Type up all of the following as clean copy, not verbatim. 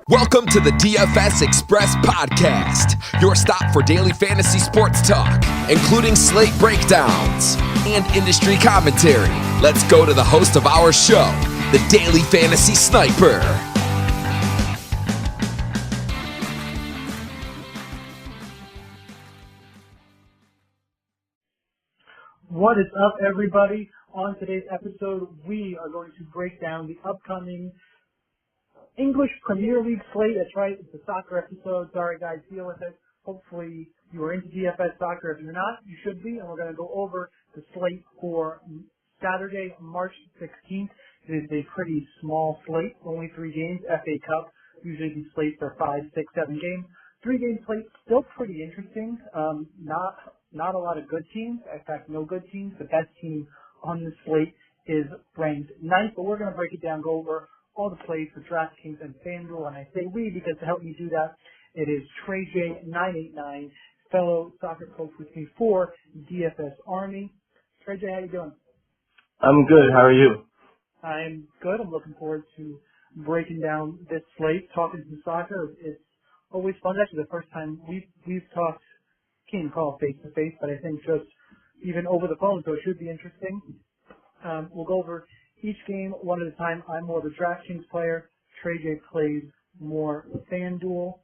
Welcome to the DFS Express podcast, your stop for daily fantasy sports talk, including slate breakdowns and industry commentary. Let's go to the host of our show, the Daily Fantasy Sniper. What is up, everybody? On today's episode, we are going to break down the upcoming English Premier League slate. That's right, it's a soccer episode. Sorry, guys, deal with it. Hopefully, you are into DFS soccer. If you're not, you should be. And we're going to go over the slate for Saturday, March 16th. It is a pretty small slate, only 3 games. FA Cup, usually these slates are 5, 6, 7 games. 3-game slate, still pretty interesting. Not a lot of good teams. In fact, no good teams. The best team on the slate is ranked 9th, but we're going to break it down, go over all the plays for DraftKings and FanDuel. And I say we because to help me do that, it is Trey J989, fellow soccer coach with me for DFS Army. Trey J, how you doing? I'm good. How are you? I'm good. I'm looking forward to breaking down this slate, talking some soccer. It's always fun. Actually, the first time we've talked, can't call face to face, but I think just even over the phone, so it should be interesting. We'll go over each game one at a time. I'm more of a DraftKings player. Trey J plays more FanDuel.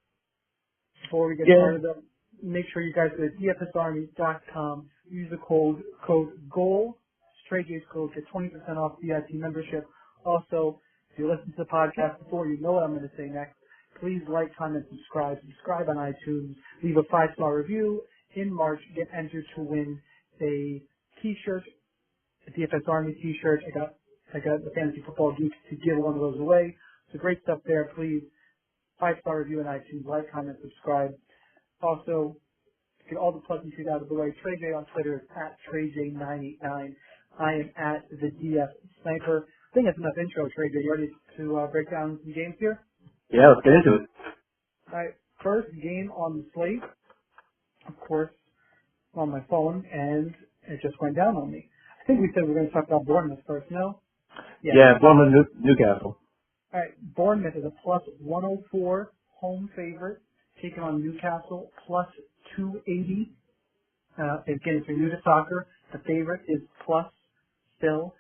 Before we get started, make sure you guys go to dfsarmy.com. Use the code GOAL. Trey J's code, get 20% off VIP membership. Also, if you listen to the podcast before, you know what I'm going to say next. Please like, comment, subscribe. Subscribe on iTunes. Leave a 5-star review. In March, get entered to win a T-shirt, a DFS Army T-shirt. I got the Fantasy Football Geek to give one of those away. So great stuff there. Please, 5-star review on iTunes. Like, comment, subscribe. Also, get all the pleasantries out of the way. Trey J on Twitter is at TreyJ989. I am at the DF Sniper. I think that's enough intro, Trey J. You ready to break down some games here? Yeah, let's get into it. All right, first game on the slate, of course, on my phone, and it just went down on me. I think we said we were going to talk about Bournemouth first, no? Yeah, Bournemouth, Newcastle. All right, Bournemouth is a plus 104 home favorite, taking on Newcastle, plus 280. Again, if you're new to soccer, the favorite is plus still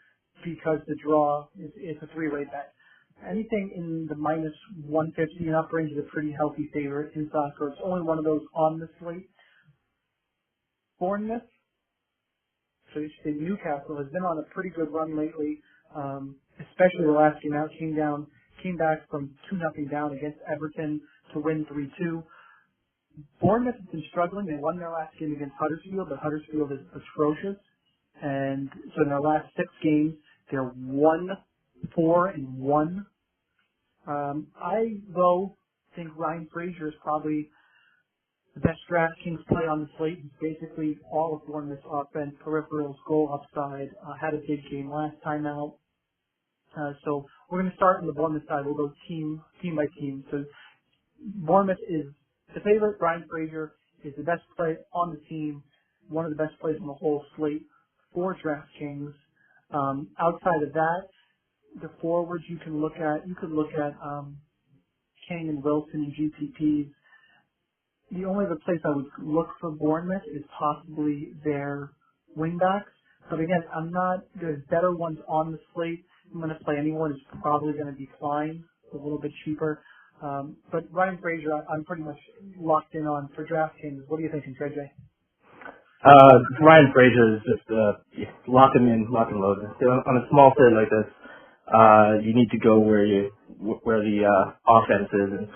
because the draw is a 3-way bet. Anything in the minus 150 and up range is a pretty healthy favorite in soccer. It's only one of those on the slate. Bournemouth, so you should say Newcastle, has been on a pretty good run lately, especially the last game out. Came back from 2-0 down against Everton to win 3-2. Bournemouth has been struggling. They won their last game against Huddersfield, but Huddersfield is atrocious. And so in their last 6 games, they're 1-4-1. I, though, think Ryan Fraser is probably the best DraftKings play on the slate. He's basically all of Bournemouth's offense, peripherals, goal upside, had a big game last time out. So we're going to start on the Bournemouth side. We'll go team by team. So Bournemouth is the favorite. Ryan Fraser is the best play on the team, one of the best plays on the whole slate for DraftKings. Outside of that, the forwards you could look at King and Wilson and GPPs. The only other place I would look for Bournemouth is possibly their wingbacks. But again, there's better ones on the slate. I'm going to play anyone who's probably going to be Klein, a little bit cheaper. But Ryan Fraser, I'm pretty much locked in on for DraftKings. What are you thinking, Trey J? Ryan Fraser is just lock him in, lock and load. On a small slate like this, you need to go where the offense is. And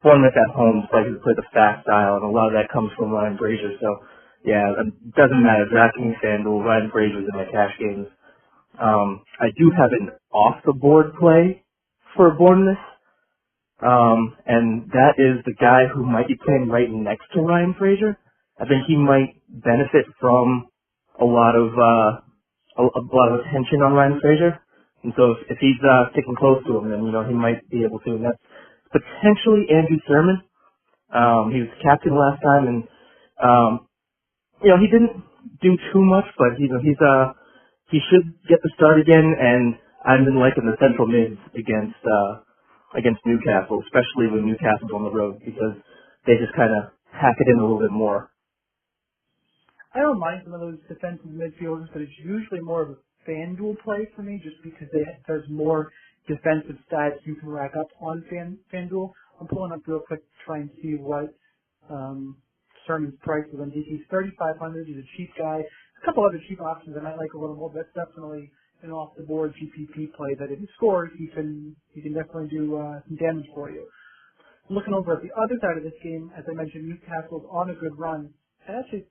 Bournemouth at home plays the fast style, and a lot of that comes from Ryan Fraser. So, yeah, it doesn't matter. DraftKings, FanDuel, Ryan Fraser's in my cash games. I do have an off-the-board play for Bournemouth, and that is the guy who might be playing right next to Ryan Fraser. I think he might benefit from a lot of attention on Ryan Fraser, and so if he's sticking close to him, then he might be able to. And that's potentially Andrew Sermon. He was captain last time, and he didn't do too much, but he should get the start again. And I've been liking the central mids against against Newcastle, especially when Newcastle's on the road, because they just kind of hack it in a little bit more. I don't mind some of those defensive midfielders, but it's usually more of a FanDuel play for me, just because there's more defensive stats you can rack up on FanDuel. I'm pulling up real quick to try and see what Sermon's price is on DT. 3,500. He's a cheap guy. A couple other cheap options I might like a little more, but that's definitely an off-the-board GPP play that if he scores, he can definitely do some damage for you. Looking over at the other side of this game, as I mentioned, Newcastle's on a good run. I actually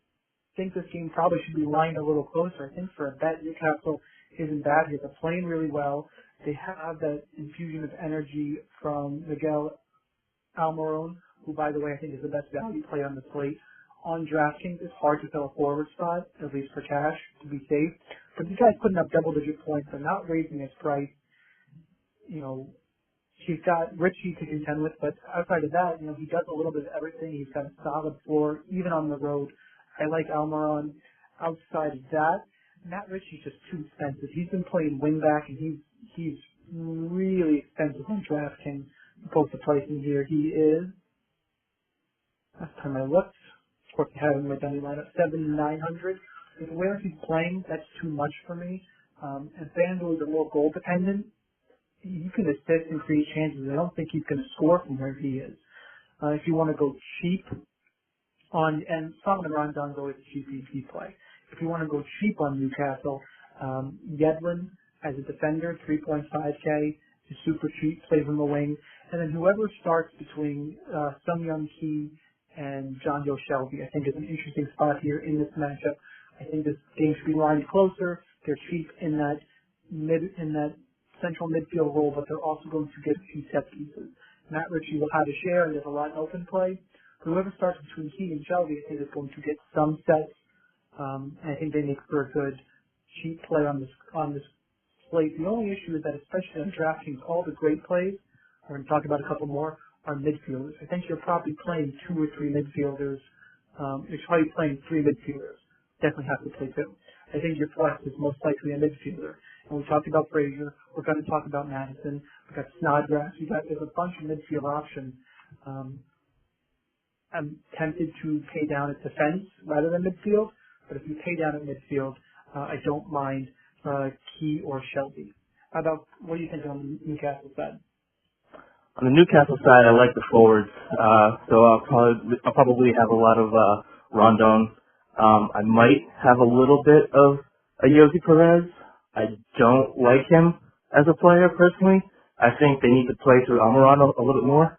think this game probably should be lined a little closer. I think for a bet, Newcastle isn't bad here. They're playing really well. They have that infusion of energy from Miguel Almiron, who, by the way, I think is the best value play on the slate. On DraftKings, it's hard to fill a forward spot, at least for cash, to be safe. But these guys putting up double-digit points. They're not raising his price. You know, he's got Richie to contend with, but outside of that, you know, he does a little bit of everything. He's got a solid floor, even on the road. I like Almiron. Outside of that, Matt Ritchie's just too expensive. He's been playing wingback, and he's really expensive on DraftKings. Post the pricing here. He is, last time I looked, of course I have him in my dummy lineup, 7,900. With where he's playing, that's too much for me. And FanDuel is a more goal dependent. You can assist and create chances. I don't think he's going to score from where he is. If you want to go cheap and Solomon Rondon's always a cheap EP play. If you want to go cheap on Newcastle, Yedlin as a defender, 3.5K, is super cheap, plays on the wing. And then whoever starts between Sung Young Ki and John Joe Shelby, I think is an interesting spot here in this matchup. I think this game should be lined closer. They're cheap in that central midfield role, but they're also going to get a few set pieces. Matt Ritchie will have a share, and there's a lot in open play. Whoever starts between Ki and Shelby, I think is going to get some sets. I think they make for a good cheap play on this slate. The only issue is that, especially on DraftKings, all the great plays, we're going to talk about a couple more, are midfielders. I think you're probably playing 2 or 3 midfielders. You're probably playing 3 midfielders. Definitely have to play 2. I think your flex is most likely a midfielder. And we talked about Frazier. We're going to talk about Madison. We've got Snodgrass. There's a bunch of midfield options. I'm tempted to pay down at defense rather than midfield. But if you pay down at midfield, I don't mind Key or Shelby. How about, what do you think on the Newcastle side? On the Newcastle side, I like the forwards. So I'll probably have a lot of Rondon. I might have a little bit of a Yogi Perez. I don't like him as a player personally. I think they need to play through Almiron a little bit more.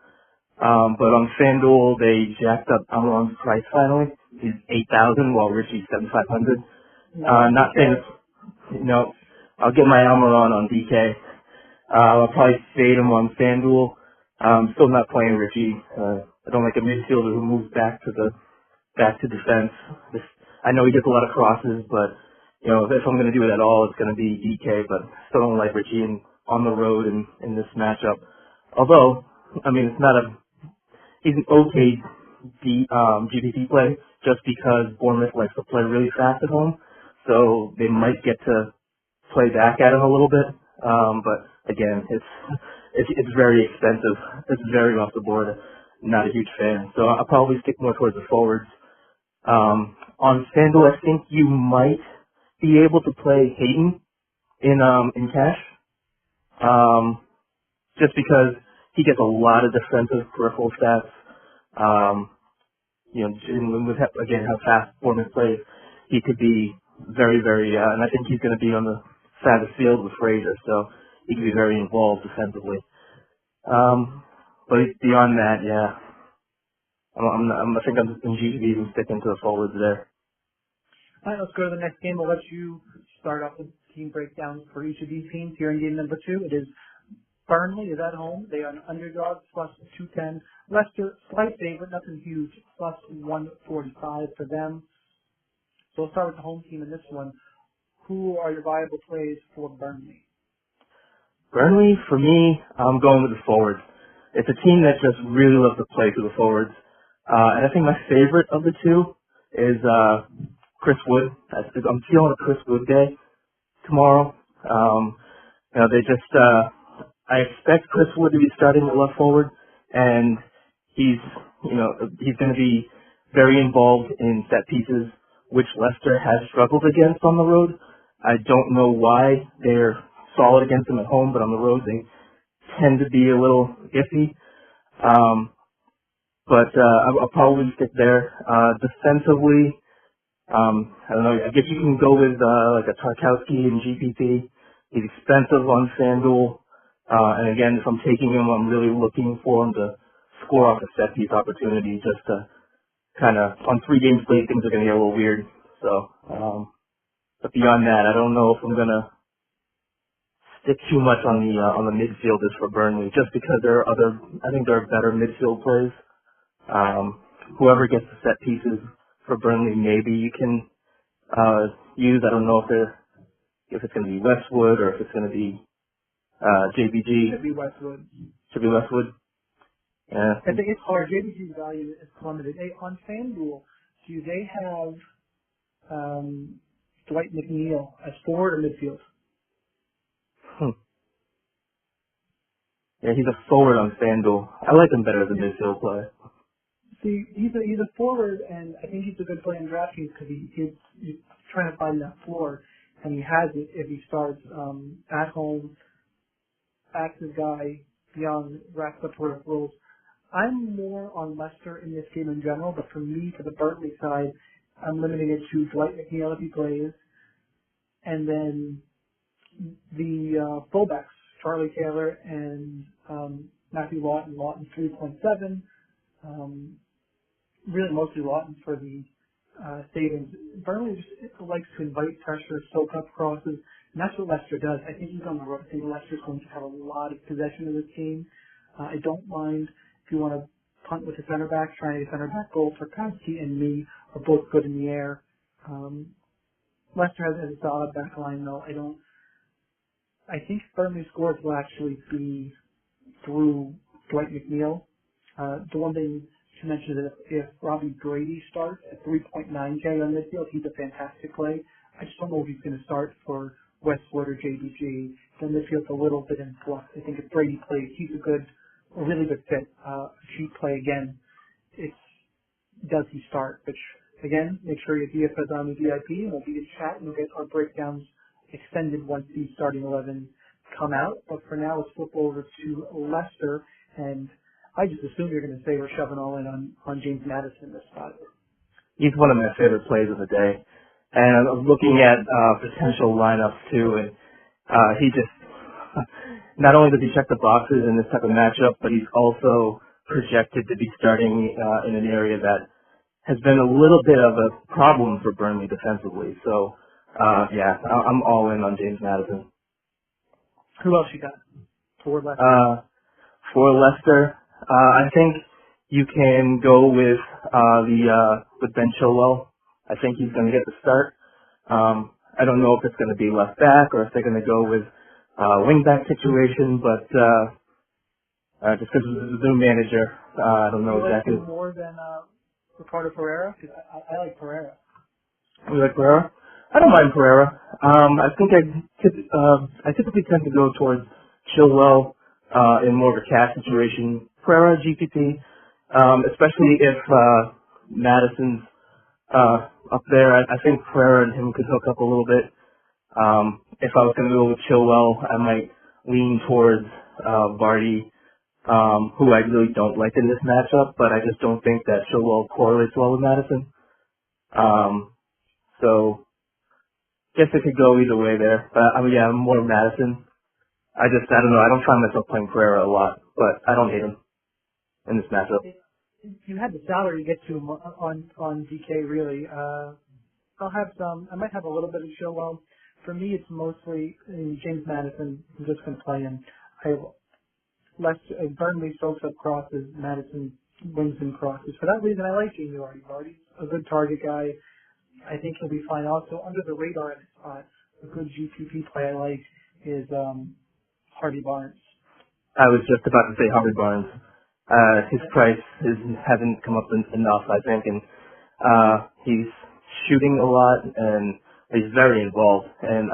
But on FanDuel, they jacked up Almiron's price finally. He's 8,000 while Richie's 7,500. Not saying it's, I'll get my Almiron on DK. I'll probably fade him on FanDuel. Still not playing Richie. I don't like a midfielder who moves back to defense. I know he gets a lot of crosses, but if I'm going to do it at all, it's going to be DK. But still don't like Richie on the road in this matchup. Although, he's an okay GPP play just because Bournemouth likes to play really fast at home, so they might get to play back at him a little bit. But again, it's very expensive. It's very off the board. Not a huge fan. So I'll probably stick more towards the forwards. On FanDuel, I think you might be able to play Hayden in cash. Just because he gets a lot of defensive peripheral stats. Again, how fast Bournemouth plays, he could be very, very, and I think he's going to be on the side of the field with Frazier, so he can be very involved defensively. But beyond that, yeah, I think I'm in GTV even sticking to the forwards there. All right, let's go to the next game. I'll let you start off with team breakdowns for each of these teams here in game number 2. It is Burnley is at home. They are an underdog, plus 210. Leicester, slight favorite, nothing huge, plus 145 for them. So we'll start with the home team in this one. Who are your viable plays for Burnley? Burnley, for me, I'm going with the forwards. It's a team that just really loves to play through the forwards. And I think my favorite of the two is Chris Wood. I'm feeling a Chris Wood day tomorrow. I expect Chris Wood to be starting at left forward, and he's going to be very involved in set pieces, which Leicester has struggled against on the road. I don't know why. They're solid against them at home, but on the road they tend to be a little iffy. But I'll probably stick there. Defensively, I don't know. I guess you can go with like a Tarkowski in GPT. He's expensive on FanDuel. And again, if I'm taking him, I'm really looking for him to score off a set piece opportunity just to kind of, on 3 game slate, things are going to get a little weird. So, but beyond that, I don't know if I'm going to stick too much on the midfielders for Burnley, just because I think there are better midfield plays. Whoever gets the set pieces for Burnley, maybe you can use. I don't know if it's going to be Westwood or if it's going to be JBG. Should be Westwood. Should be Westwood. Yeah. I think it's hard. JBG's value is plummeted. Hey, on FanDuel, do they have Dwight McNeil as forward or midfield? Yeah, he's a forward on FanDuel. I like him better as a midfield player. See, he's a forward, and I think he's a good play in DraftKings because he's trying to find that floor, and he has it if he starts at home, active guy, young, racks up peripherals. I'm more on Leicester in this game in general, but for me, for the Burnley side, I'm limiting it to Dwight McNeil if he plays, and then the fullbacks, Charlie Taylor and Matthew Lawton. Lawton 3.7. Really mostly Lawton for the savings. Burnley just likes to invite pressure, soak up crosses, and that's what Leicester does. I think he's on the road. I think Leicester's going to have a lot of possession of this game. I don't mind if you want to punt with a center back, trying to get a center back goal. Tarkowski and me are both good in the air. Leicester has a solid back line, though. I think Burnley's scores will actually be through Dwight McNeil. The one thing to mention is that if Robbie Brady starts at 3.9K on midfield, he's a fantastic play. I just don't know if he's going to start for Westwood or JBG. The midfield's a little bit in flux. I think if Brady plays, he's a really good fit. Cheap play again. It's does he start? Which again, make sure you DFS Army VIP, and we'll be in chat and we'll get our breakdowns extended once the starting 11 come out. But for now, let's flip over to Leicester, and I just assume you're going to say we're shoving all in on James Maddison in this spot. He's one of my favorite plays of the day. And I'm looking at potential lineups too, and he just, not only does he check the boxes in this type of matchup, but he's also projected to be starting in an area that has been a little bit of a problem for Burnley defensively. So, yeah, I'm all in on James Maddison. Who else you got for Leicester? For Leicester, I think you can go with with Ben Chilwell. I think he's going to get the start. I don't know if it's going to be left back or if they're going to go with wing back situation, but just because this is a new manager, I don't know exactly. Like more than Ricardo Pereira? Because I like Pereira. You like Pereira? I don't mind Pereira. I think I typically tend to go towards Chilwell in more of a cash situation. Pereira, GPT, especially if Madison's up there. I think Pereira and him could hook up a little bit. If I was going to go with Chilwell, I might lean towards Vardy, who I really don't like in this matchup, but I just don't think that Chilwell correlates well with Madison. So, guess it could go either way there. But yeah, I'm more Madison. I don't know. I don't find myself playing Pereira a lot, but I don't hate him in this matchup. You had the salary to get to him on DK, really. I might have a little bit of Chilwell. For me, it's mostly James Maddison. I'm just going to play him. I have Burnley soaks up crosses, Madison wings and crosses. For that reason, I like Jamie Vardy. Vardy's a good target guy. I think he'll be fine. Also, under the radar in this spot, a good GPP play I like is Harvey Barnes. I was just about to say Harvey Barnes. His price hasn't come up enough, I think, and he's shooting a lot and he's very involved. And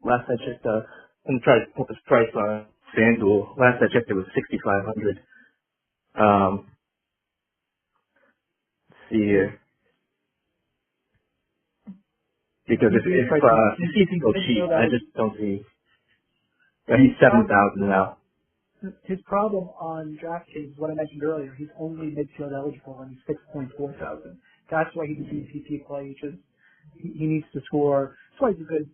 last I checked, I'm trying to put his price on FanDuel. Last I checked, it was 6,500. Let's see here. Because if he's so cheap, I just don't see. Yeah, he's 7,000 now. His problem on DraftKings, what I mentioned earlier, he's only midfield eligible and he's 6.4 thousand. That's why he's a GPP play. He needs to score. That's why he's a good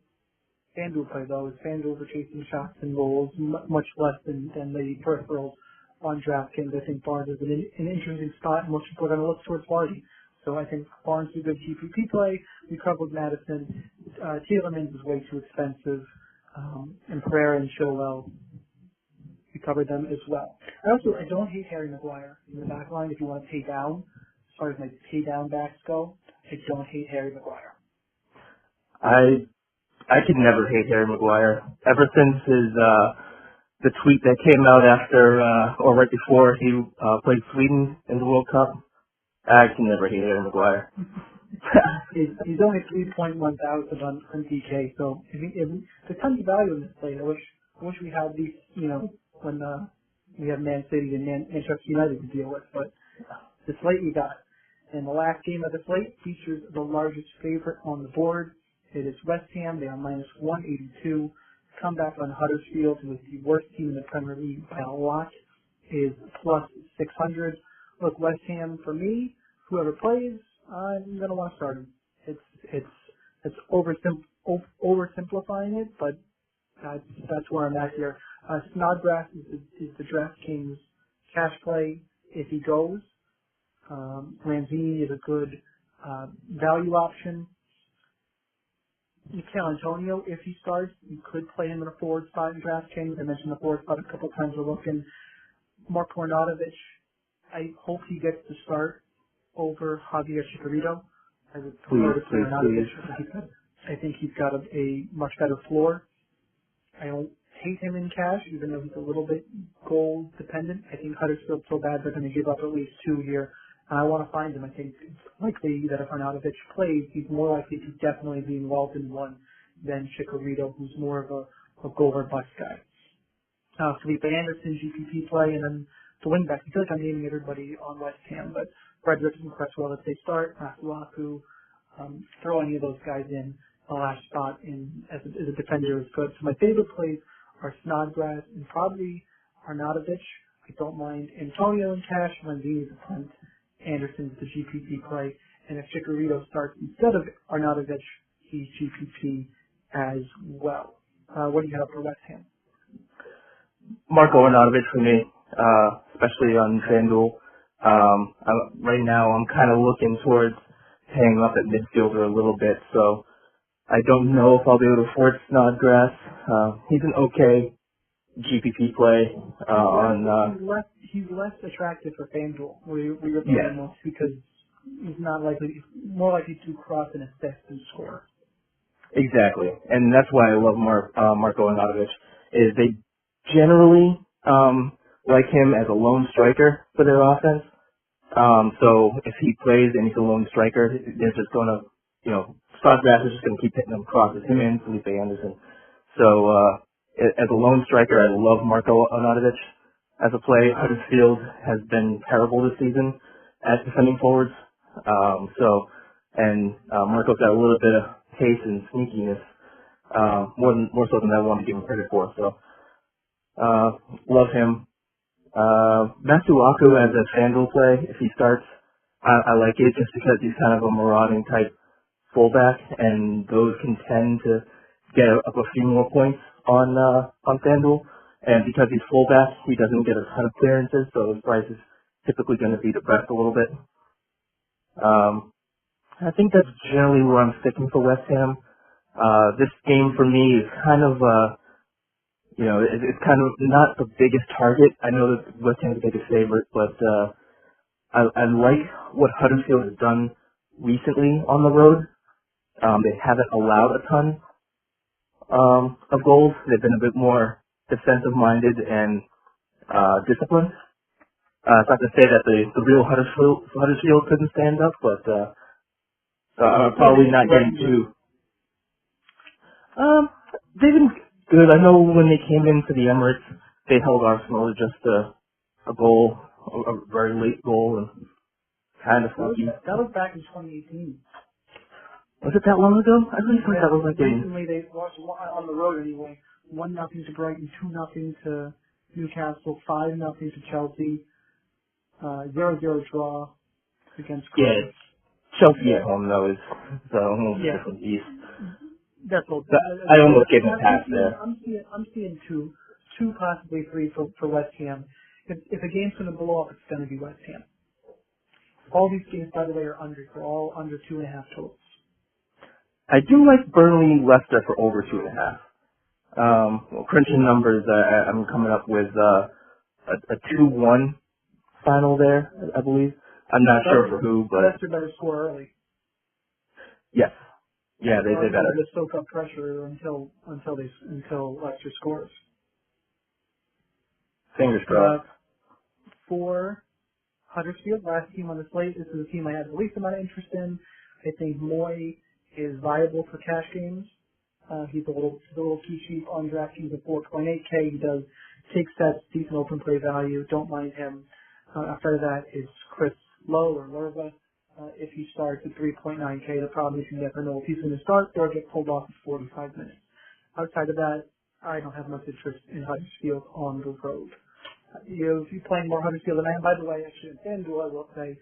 FanDuel play, though. His FanDuels are chasing shots and goals much less than the peripherals on DraftKings. I think Barnes is an interesting spot, and most people are going to look towards Vardy. So I think Barnes is a good GPP play. We covered Madison. Tielemans is way too expensive. And Pereira and Chilwell, we covered them as well. I don't hate Harry Maguire in the back line if you want to pay down. As far as my pay down backs go, I don't hate Harry Maguire. I could never hate Harry Maguire. Ever since the tweet that came out after or right before he played Sweden in the World Cup, I can never hate Harry Maguire. He's only 3.1 thousand on DK, so there's tons of value in this play. I wish we had these, when we have Man City and Manchester United to deal with, but the slate we got. And the last game of the slate features the largest favorite on the board. It is West Ham. They are minus 182. Comeback on Huddersfield, who is the worst team in the Premier League by a lot, is plus 600. Look, West Ham, for me, whoever plays, I'm going to want to start him. It's oversimplifying it, but that's where I'm at here. Snodgrass is the DraftKings cash play if he goes. Lanzini is a good value option. Mikel Antonio, if he starts, you could play him in a forward spot in DraftKings. I mentioned the forward spot a couple times. We're looking. Marko Arnautovic, I hope he gets to start over Javier Chicharito. I would prefer to play Arnautovic. I think he's got a much better floor. I don't hate him in cash, even though he's a little bit goal dependent. I think Huddersfield's so bad they're going to give up at least 2 here. And I want to find him. I think it's likely that if Arnautovic plays, he's more likely to definitely be involved in one than Chicharito, who's more of a goal or bust guy. Felipe Anderson, GPP play, and then the wing back. I feel like I'm naming everybody on West Ham, but Frederick and Cresswell, if they start, Masuaku, throw any of those guys in the last spot as a defender is good. So my favorite plays are Snodgrass and probably Arnautovic. I don't mind Antonio in cash, Lanzini's a punt, Anderson's the GPP play, and if Chicharito starts instead of Arnautovic, he's GPP as well. What do you have for West Ham? Marko Arnautovic for me, especially on FanDuel. Right now, I'm kind of looking towards paying up at midfielder a little bit, so I don't know if I'll be able to afford Snodgrass. He's an okay GPP play he's less attractive for FanDuel, where you're playing most, because he's more likely to cross an assist than score. Exactly, and that's why I love Marko Arnautovic. Is they generally like him as a lone striker for their offense. So if he plays and he's a lone striker, they're just going to, Snodgrass is just going to keep hitting them crosses, him and Felipe Anderson. So as a lone striker, I love Marko Arnautovic as a play. Huddersfield has been terrible this season at defending forwards. Marco's got a little bit of pace and sneakiness, more so than I want to give him credit for. So love him. Masuaku as a FanDuel play, if he starts, I like it just because he's kind of a marauding type fullback, and those can tend to get up a few more points on FanDuel. And because he's fullback, he doesn't get a ton of clearances, so his price is typically going to be depressed a little bit. I think that's generally where I'm sticking for West Ham. This game for me is kind of it's kind of not the biggest target. I know that West Ham's the biggest favorite, but I like what Huddersfield has done recently on the road. They haven't allowed a ton of goals. They've been a bit more defensive-minded and disciplined. It's not to say that the real Huddersfield couldn't stand up, but I'm probably not getting too... They've been good. I know when they came into the Emirates, they held Arsenal to just a goal, a very late goal, and kind of fluky. That was back in 2018. Was it that long ago? I really thought that was like recently they lost on the road anyway. 1-0 to Brighton, 2-0 to Newcastle, 5-0 to Chelsea, 0-0 draw against Crystal. Yeah, Chelsea at home though is a little different beast. That's all. I almost gave him a pass there. I'm seeing two, possibly three for West Ham. If a game's going to blow up, it's going to be West Ham. All these games, by the way, are under. They're all under 2.5 totals. I do like Burnley Leicester for over 2.5. Crunching numbers, I'm coming up with a 2-1 final there, I believe. I'm not sure for who, but Leicester better score early. Yes. Yeah, they better. Just soak up pressure until Leicester scores. Fingers crossed. For Huddersfield, last team on the slate, this is a team I have the least amount of interest in. I think Moy is viable for cash games. He's a little too cheap on DraftKings at 4.8K. He does take sets, decent open play value. Don't mind him. After that is Chris Lowe or Lerva. If he starts at 3.9K, the problem is you never know if he's going to start or get pulled off in 45 minutes. Outside of that, I don't have much interest in Huddersfield on the road. If you're playing more Huddersfield than I am, by the way, actually in FanDuel, I will say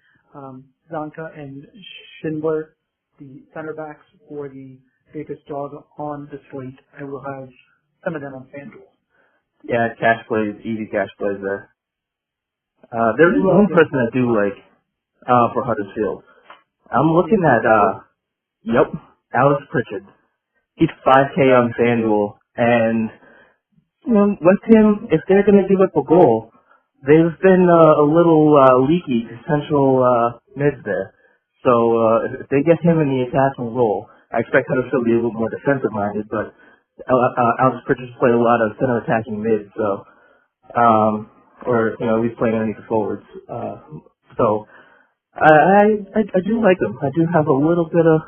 Zanka and Schindler, the center backs for the biggest dog on the slate. I will have some of them on FanDuel. Yeah, cash plays, easy cash plays there. There is one person I do like for Huddersfield. I'm looking at, Alex Pritchard. He's 5K on FanDuel, and West Ham, if they're going to give up a goal, they've been a little leaky to central mids there. So if they get him in the attacking role, I expect Huddersfield to be a little more defensive-minded, but Alex Pritchard's played a lot of center attacking mids, so or at least playing underneath the forwards. So I do like him. I do have a little bit of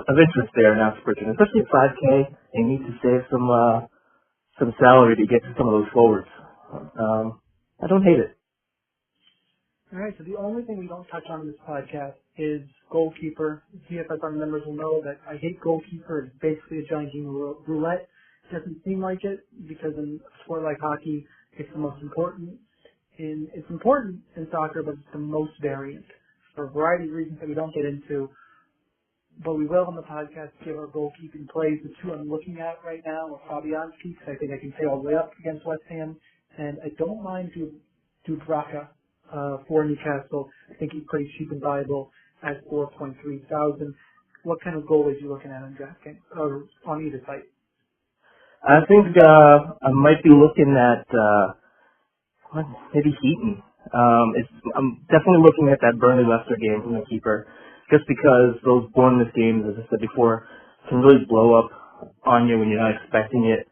interest there in Alex Pritchard, especially at 5K. They need to save some salary to get to some of those forwards. I don't hate it. All right, so the only thing we don't touch on in this podcast is goalkeeper. DFS Army members will know that I hate goalkeeper. It's basically a giant game of roulette. It doesn't seem like it because in a sport like hockey, it's the most important. It's important in soccer, but it's the most variant for a variety of reasons that we don't get into. But we will on the podcast give our goalkeeping plays. The two I'm looking at right now are Fabianski, because I think I can pay all the way up against West Ham. And I don't mind Dubravka for Newcastle. I think he's pretty cheap and viable at 4.3 thousand. What kind of goal is you looking at on DraftKings or on either site? I think I might be looking at maybe Heaton. I'm definitely looking at that Burnley Leicester game from the keeper, just because those Bournemouth games, as I said before, can really blow up on you when you're not expecting it.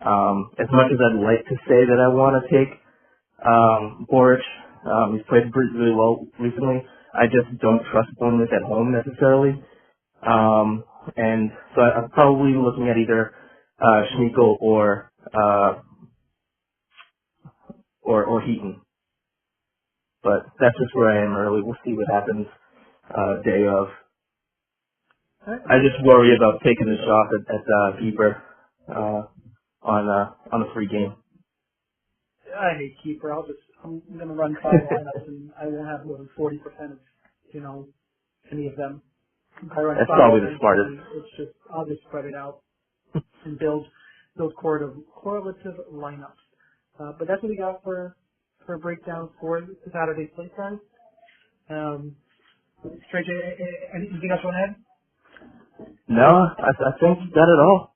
As much as I'd like to say that I want to take Boric, he's played really well recently, I just don't trust Bournemouth at home necessarily. And so I'm probably looking at either Schmeichel or Heaton. But that's just where I am early. We'll see what happens day of. I just worry about taking the shot at keeper on a free game. I hate keeper. I'm going to run 5 lineups and I won't have more than 40% of any of them. That's probably the smartest. It's just I'll just spread it out and build correlative lineups. But that's what we got for a breakdown for the Saturday slate time. Trey, anything else you want to add? No, I think you got it all.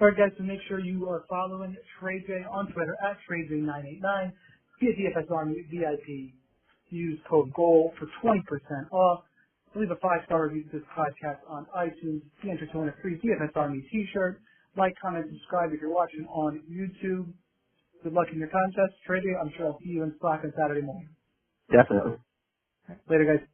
All right, guys, so make sure you are following Trey J on Twitter at TreyJ989. Be a DFS Army VIP. Use code GOAL for 20% off. Leave a 5-star review to this podcast on iTunes. Be entered to win a free DFS Army T-Shirt. Like, comment, subscribe if you're watching on YouTube. Good luck in your contest. Trey J, I'm sure I'll see you in Slack on Saturday morning. Definitely. Later, guys.